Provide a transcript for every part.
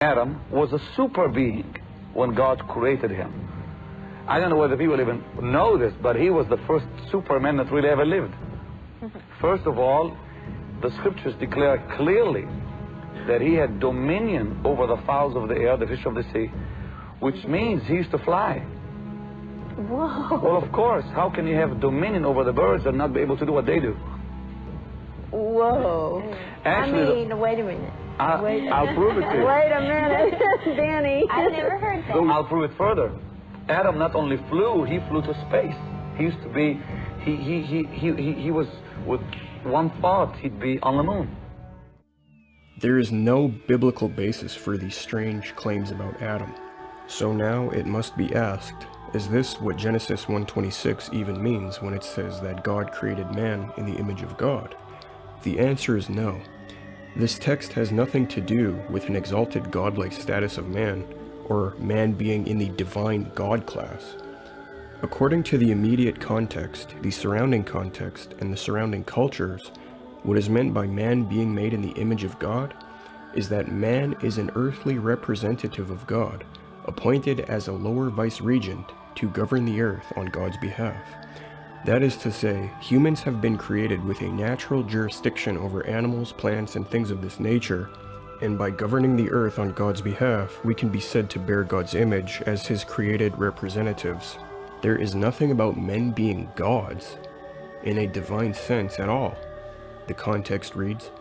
Adam was a super being when God created him. I don't know whether people even know this, but he was the first superman that really ever lived. First of all, the scriptures declare clearly that he had dominion over the fowls of the air, the fish of the sea, which means he used to fly. Whoa. Well, of course, how can you have dominion over the birds and not be able to do what they do? Whoa. Actually, wait a minute. I'll prove it to you. Wait a minute, Danny. I've never heard that. I'll prove it further. Adam not only flew, he flew to space. He used to be, he was, with one thought, he'd be on the moon. There is no biblical basis for these strange claims about Adam. So now it must be asked, is this what Genesis 1:26 even means when it says that God created man in the image of God? The answer is no. This text has nothing to do with an exalted godlike status of man, or man being in the divine God class. According to the immediate context, the surrounding context, and the surrounding cultures, what is meant by man being made in the image of God is that man is an earthly representative of God, appointed as a lower vice-regent to govern the earth on God's behalf. That is to say, humans have been created with a natural jurisdiction over animals, plants, and things of this nature, and by governing the earth on God's behalf, we can be said to bear God's image as his created representatives. There is nothing about men being gods in a divine sense at all. The context reads,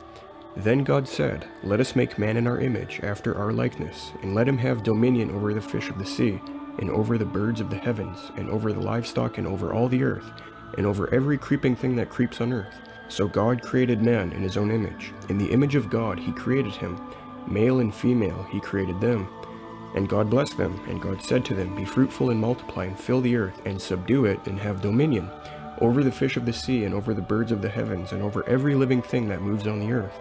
"Then God said, let us make man in our image, after our likeness, and let him have dominion over the fish of the sea, and over the birds of the heavens, and over the livestock, and over all the earth, and over every creeping thing that creeps on earth. So God created man in his own image. In the image of God he created him. Male and female he created them. And God blessed them, and God said to them, be fruitful and multiply, and fill the earth, and subdue it, and have dominion over the fish of the sea, and over the birds of the heavens, and over every living thing that moves on the earth.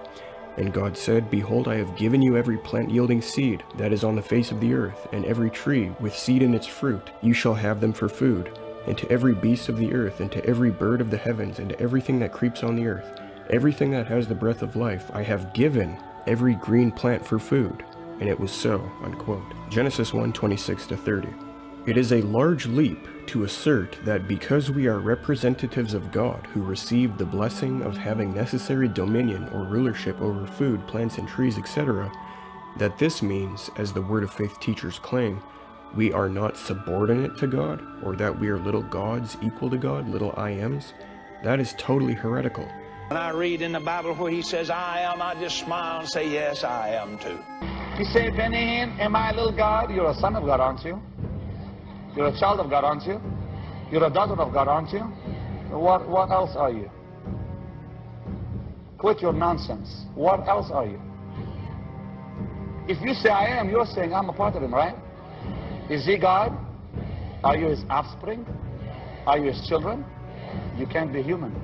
And God said, behold, I have given you every plant yielding seed that is on the face of the earth, and every tree with seed in its fruit. You shall have them for food. And to every beast of the earth, and to every bird of the heavens, and to everything that creeps on the earth, everything that has the breath of life, I have given every green plant for food. And it was so." Unquote. Genesis 1:26-30. It is a large leap to assert that because we are representatives of God who received the blessing of having necessary dominion or rulership over food, plants, and trees, etc., that this means, as the Word of Faith teachers claim, we are not subordinate to God, or that we are little gods equal to God, little I ams. That is totally heretical. When I read in the Bible where he says, I am, I just smile and say, yes, I am too. You say, Benny Hinn, am I a little God? You're a son of God, aren't you? You're a child of God, aren't you? You're a daughter of God, aren't you? What else are you? Quit your nonsense. What else are you? If you say I am, you're saying I'm a part of him, right? Is he God? Are you his offspring? Are you his children? You can't be human.